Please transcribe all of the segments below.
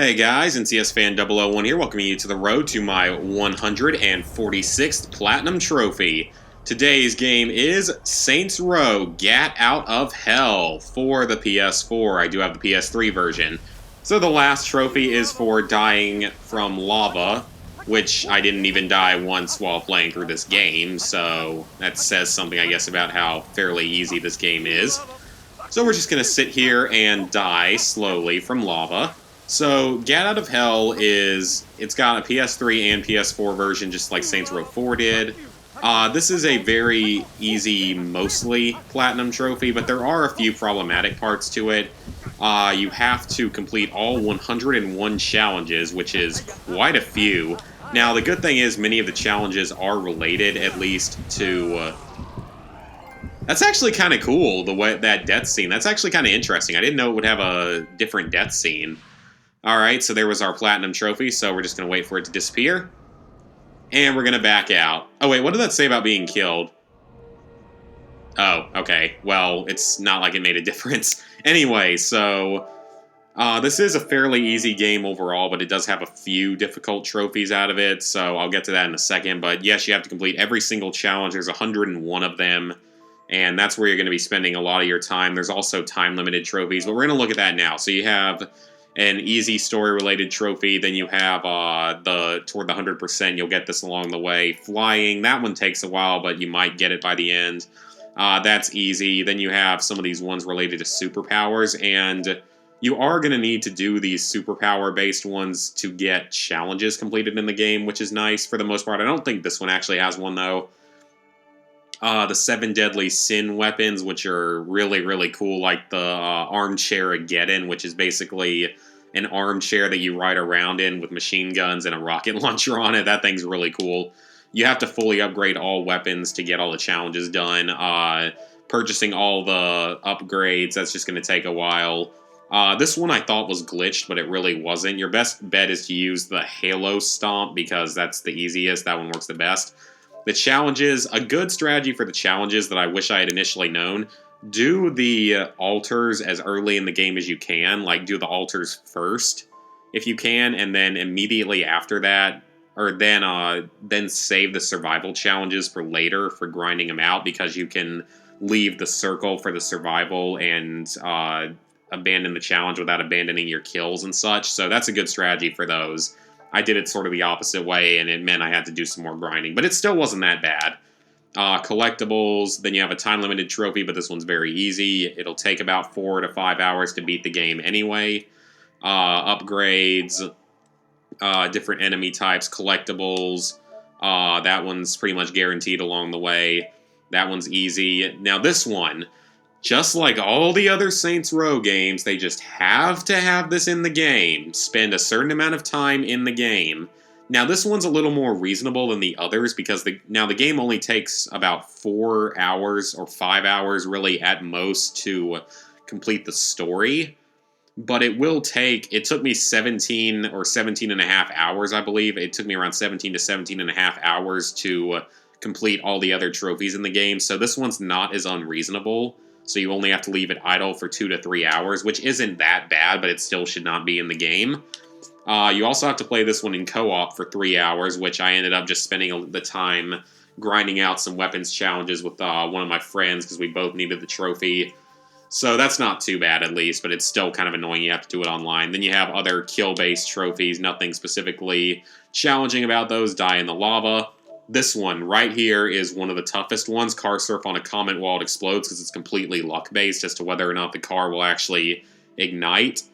Hey guys, NCS Fan 001 here, welcoming you to the road to my 146th Platinum Trophy. Today's game is Saints Row Gat Out of Hell for the PS4. I do have the PS3 version. So the last trophy is for dying from lava, which I didn't even die once while playing through this game, so that says something, I guess, about how fairly easy this game is. So we're just going to sit here and die slowly from lava. So, Gat Out of Hell it's got a PS3 and PS4 version, just like Saints Row 4 did. This is a very easy, mostly Platinum trophy, but there are a few problematic parts to it. You have to complete all 101 challenges, which is quite a few. Now, the good thing is many of the challenges are related, at least, to... That's actually kind of cool, that death scene. That's actually kind of interesting. I didn't know it would have a different death scene. Alright, so there was our Platinum trophy, so we're just going to wait for it to disappear. And we're going to back out. Oh, wait, what did that say about being killed? Oh, okay. Well, it's not like it made a difference. Anyway, so... this is a fairly easy game overall, but it does have a few difficult trophies out of it, so I'll get to that in a second. But yes, you have to complete every single challenge. There's 101 of them, and that's where you're going to be spending a lot of your time. There's also time-limited trophies, but we're going to look at that now. So you have an easy story-related trophy, then you have toward the 100%, you'll get this along the way. Flying, that one takes a while, but you might get it by the end. That's easy. Then you have some of these ones related to superpowers, and you are going to need to do these superpower-based ones to get challenges completed in the game, which is nice for the most part. I don't think this one actually has one, though. The 7 Deadly Sin weapons, which are really, really cool, like the Armchair Geddon, which is basically an armchair that you ride around in with machine guns and a rocket launcher on it. That thing's really cool. You have to fully upgrade all weapons to get all the challenges done. Purchasing all the upgrades, that's just going to take a while. This one I thought was glitched, but it really wasn't. Your best bet is to use the Halo Stomp, because that's the easiest. That one works the best. The challenges, a good strategy for the challenges that I wish I had initially known, do the altars as early in the game as you can. Like, do the altars first, if you can, and then immediately after that, or then save the survival challenges for later for grinding them out, because you can leave the circle for the survival and abandon the challenge without abandoning your kills and such. So that's a good strategy for those. I did it sort of the opposite way, and it meant I had to do some more grinding. But it still wasn't that bad. Collectibles, then you have a time-limited trophy, but this one's very easy. It'll take about 4 to 5 hours to beat the game anyway. Upgrades, different enemy types, collectibles. That one's pretty much guaranteed along the way. That one's easy. Now this one, just like all the other Saints Row games, they just have to have this in the game. Spend a certain amount of time in the game. Now, this one's a little more reasonable than the others, because the game only takes about 4 hours or 5 hours, really, at most, to complete the story. But it took me 17 or 17 and a half hours, I believe. It took me around 17 to 17 and a half hours to complete all the other trophies in the game. So this one's not as unreasonable. So you only have to leave it idle for 2 to 3 hours, which isn't that bad, but it still should not be in the game. You also have to play this one in co-op for 3 hours, which I ended up just spending the time grinding out some weapons challenges with one of my friends, because we both needed the trophy. So that's not too bad, at least, but it's still kind of annoying you have to do it online. Then you have other kill-based trophies, nothing specifically challenging about those. Die in the lava. This one right here is one of the toughest ones. Car surf on a comet while it explodes, because it's completely luck-based as to whether or not the car will actually ignite.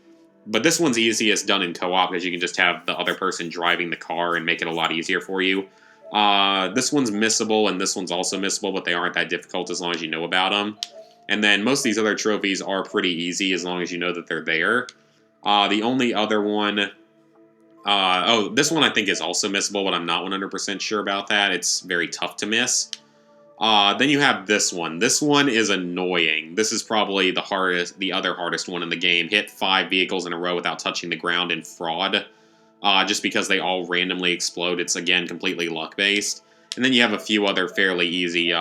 But this one's easiest done in co-op, because you can just have the other person driving the car and make it a lot easier for you. This one's missable, and this one's also missable, but they aren't that difficult as long as you know about them. And then most of these other trophies are pretty easy as long as you know that they're there. The only other one... this one I think is also missable, but I'm not 100% sure about that. It's very tough to miss. Then you have this one. This one is annoying. This is probably the other hardest one in the game. Hit 5 vehicles in a row without touching the ground in fraud. Just because they all randomly explode. It's, again, completely luck-based. And then you have a few other fairly easy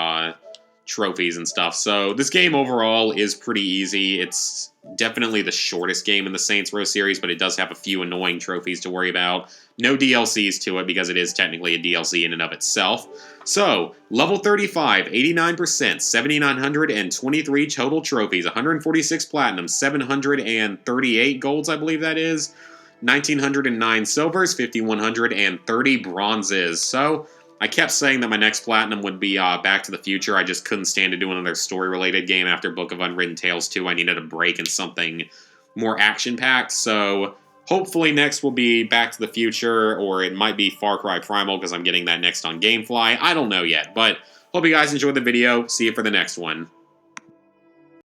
trophies and stuff. So this game overall is pretty easy. It's definitely the shortest game in the Saints Row series, but it does have a few annoying trophies to worry about. No DLCs to it because it is technically a DLC in and of itself. So, level 35, 89%, 7,923 total trophies, 146 platinum, 738 golds, I believe that is, 1,909 silvers, 5,130 bronzes. So, I kept saying that my next platinum would be Back to the Future. I just couldn't stand to do another story-related game after Book of Unwritten Tales 2. I needed a break and something more action-packed, so hopefully next will be Back to the Future, or it might be Far Cry Primal because I'm getting that next on Gamefly. I don't know yet, but hope you guys enjoyed the video. See you for the next one.